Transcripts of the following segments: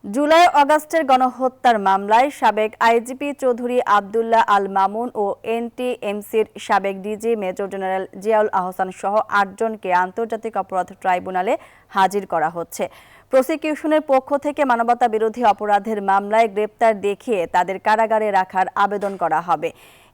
জুলাই আগস্টের গণহত্যার মামলায় সাবেক আইজিপি চৌধুরী আব্দুল্লাহ আল মামুন ও এনটিএমসির সাবেক DG major general Ziaul Ahsan সহ ৮ জনকে আন্তর্জাতিক অপরাধ ট্রাইব্যুনালে হাজির করা হচ্ছে। প্রসিকিউশনের পক্ষ থেকে মানবতা বিরোধী অপরাধের মামলায় গ্রেপ্তার দেখিয়ে তাদের কারাগারে রাখার আবেদন করা হবে।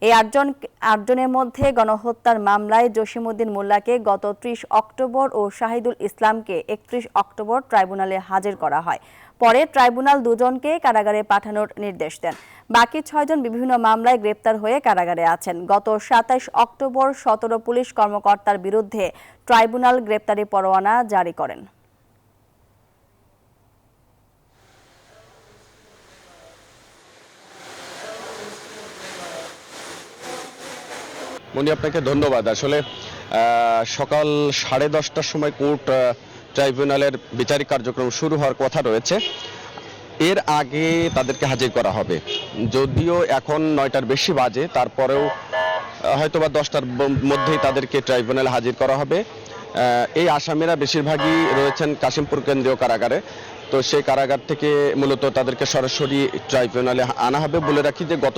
এই ৮ জনের মধ্যে গণহত্যার মামলায় জসিমউদ্দিন মোল্লাকে গত ৩০ অক্টোবর ও শাহিদুল ইসলামকে ৩১ অক্টোবর ট্রাইব্যুনালে হাজির করা হয়। পরে ট্রাইব্যুনাল দুজনকে কারাগারে পাঠানোর নির্দেশ দেন। বাকি ৬ জন বিভিন্ন মামলায় গ্রেপ্তার হয়ে কারাগারে আছেন। গত ২৭ অক্টোবর ১৭ পুলিশ কর্মকর্তার বিরুদ্ধে ট্রাইব্যুনাল গ্রেপ্তারি পরোয়ানা জারি করেন। মনি, আপনাকে ধন্যবাদ। আসলে সকাল 10:30টার সময় কোর্ট ট্রাইব্যুনালের বিচারিক কার্যক্রম শুরু হওয়ার কথা রয়েছে। এর আগে তাদেরকে হাজির করা হবে। যদিও এখন 9টার বেশি বাজে, তারপরেও হয়তোবা 10টার মধ্যেই তাদেরকে ট্রাইব্যুনালে হাজির করা হবে। এই আসামিরা বেশিরভাগই রয়েছেন কাশিমপুর কেন্দ্রীয় কারাগারে। তো সেই কারাগার থেকে মূলত তাদেরকে সরাসরি ট্রাইব্যুনালে আনা হবে। বলে রাখি যে গত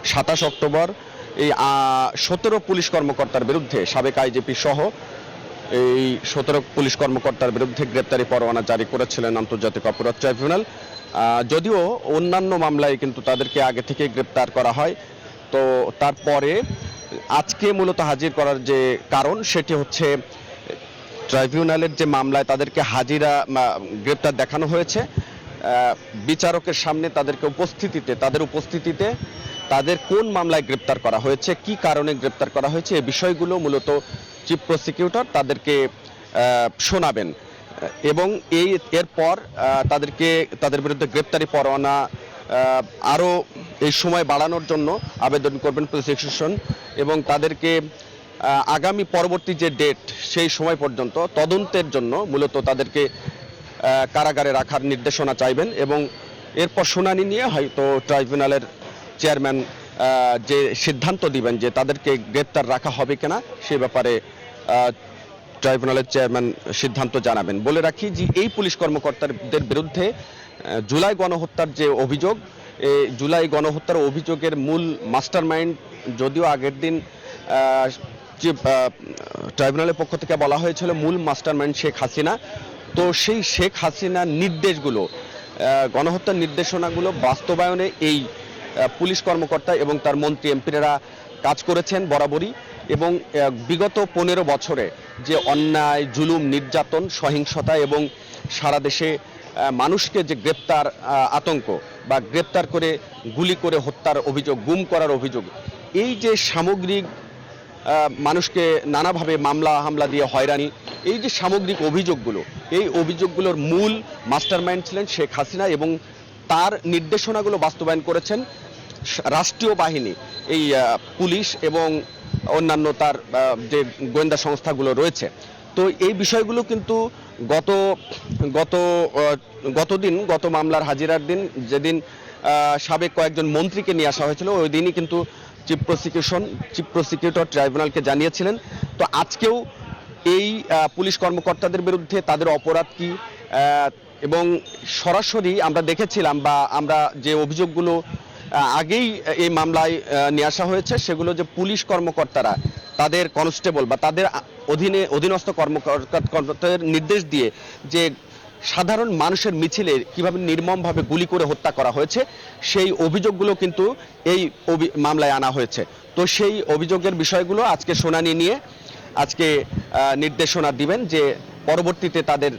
27 অক্টোবর এই 17 পুলিশ কর্মকর্তার বিরুদ্ধে, সাবেক আইজিপি সহ এই 17 পুলিশ কর্মকর্তার বিরুদ্ধে গ্রেপ্তারি পরোয়ানা জারি করেছিলেন আন্তর্জাতিক অপরাধ ট্রাইব্যুনাল। যদিও অন্যান্য মামলায় কিন্তু তাদেরকে আগে থেকে গ্রেপ্তার করা হয়। তো তারপরে আজকে মূলত হাজির করার যে কারণ, সেটি হচ্ছে ট্রাইব্যুনালের যে মামলায় তাদেরকে গ্রেপ্তার দেখানো হয়েছে, বিচারকের সামনে তাদের উপস্থিতিতে তাদের কোন মামলায় গ্রেপ্তার করা হয়েছে, কি কারণে গ্রেপ্তার করা হয়েছে, এই বিষয়গুলো মূলত চিফ প্রসিকিউটর তাদেরকে শোনাবেন এবং এরপর তাদের বিরুদ্ধে গ্রেপ্তারি পরোয়ানা আরও এই সময় বাড়ানোর জন্য আবেদন করবেন প্রসিকিউশন এবং তাদেরকে আগামী পরবর্তী যে ডেট সেই সময় পর্যন্ত তদন্তের জন্য মূলত তাদেরকে কারাগারে রাখার নির্দেশনা চাইবেন এবং এরপর শুনানি নিয়ে হয়তো ট্রাইব্যুনালের চেয়ারম্যান যে সিদ্ধান্ত দিবেন যে তাদেরকে গ্রেপ্তার রাখা হবে কিনা, সে ব্যাপারে ট্রাইব্যুনালের চেয়ারম্যান সিদ্ধান্ত জানাবেন। বলে রাখি যে এই পুলিশ কর্মকর্তাদের বিরুদ্ধে জুলাই গণহত্যার যে অভিযোগ, এই জুলাই গণহত্যার অভিযোগের মূল মাস্টারমাইন্ড, যদিও আগের দিন ট্রাইব্যুনালের পক্ষ থেকে বলা হয়েছিল মূল মাস্টারমাইন্ড শেখ হাসিনা। তো সেই শেখ হাসিনার নির্দেশগুলো, গণহত্যার নির্দেশনাগুলো বাস্তবায়নে এই পুলিশ কর্মকর্তা এবং তার মন্ত্রী এমপিরা কাজ করেছেন বরাবরই। এবং বিগত 15 বছরে যে অন্যায়, জুলুম, নির্যাতন, সহিংসতা এবং সারা দেশে মানুষকে যে গ্রেপ্তার আতঙ্ক বা গ্রেপ্তার করে গুলি করে হত্যার অভিযোগ, গুম করার অভিযোগ, এই যে সামগ্রিক মানুষকে নানাভাবে হামলা দিয়ে হয়রানি, এই যে সামগ্রিক অভিযোগগুলো, এই অভিযোগগুলোর মূল মাস্টারমাইন্ড ছিলেন শেখ হাসিনা এবং তার নির্দেশনাগুলো বাস্তবায়ন করেছেন রাষ্ট্রীয় বাহিনী, এই পুলিশ এবং অন্যান্য তার যে গোয়েন্দা সংস্থাগুলো রয়েছে। তো এই বিষয়গুলো কিন্তু গত মামলার হাজিরার দিন, যেদিন সাবেক কয়েকজন মন্ত্রীকে নিয়ে আসা হয়েছিল, ওই দিনই কিন্তু চিফ প্রসিকিউটর ট্রাইব্যুনালকে জানিয়েছিলেন। তো আজকেও এই পুলিশ কর্মকর্তাদের বিরুদ্ধে তাদের অপরাধ কি, এবং সরাসরি আমরা দেখেছিলাম বা আমরা যে অভিযোগগুলো আগেই এই মামলায় নিয়ে আসা হয়েছে, সেগুলো যে পুলিশ কর্মকর্তারা তাদের কনস্টেবল বা তাদের অধীনস্থ কর্মকর্তাদের নির্দেশ দিয়ে যে সাধারণ মানুষের মিছিলে কিভাবে নির্মমভাবে গুলি করে হত্যা করা হয়েছে, সেই অভিযোগগুলো কিন্তু এই মামলায় আনা হয়েছে। তো সেই অভিযোগের বিষয়গুলো আজকে শুনানি নিয়ে আজকে নির্দেশনা দিবেন যে পরবর্তীতে তাদের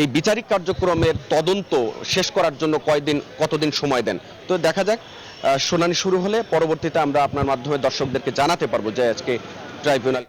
এই বিচারিক কার্যক্রমের তদন্ত শেষ করার জন্য কতদিন সময় দেন। তো দেখা যাক, শুনানি শুরু হলে পরবর্তীতে আমরা আপনার মাধ্যমে দর্শকদেরকে জানাতে পারবো যে আজকে ট্রাইব্যুনাল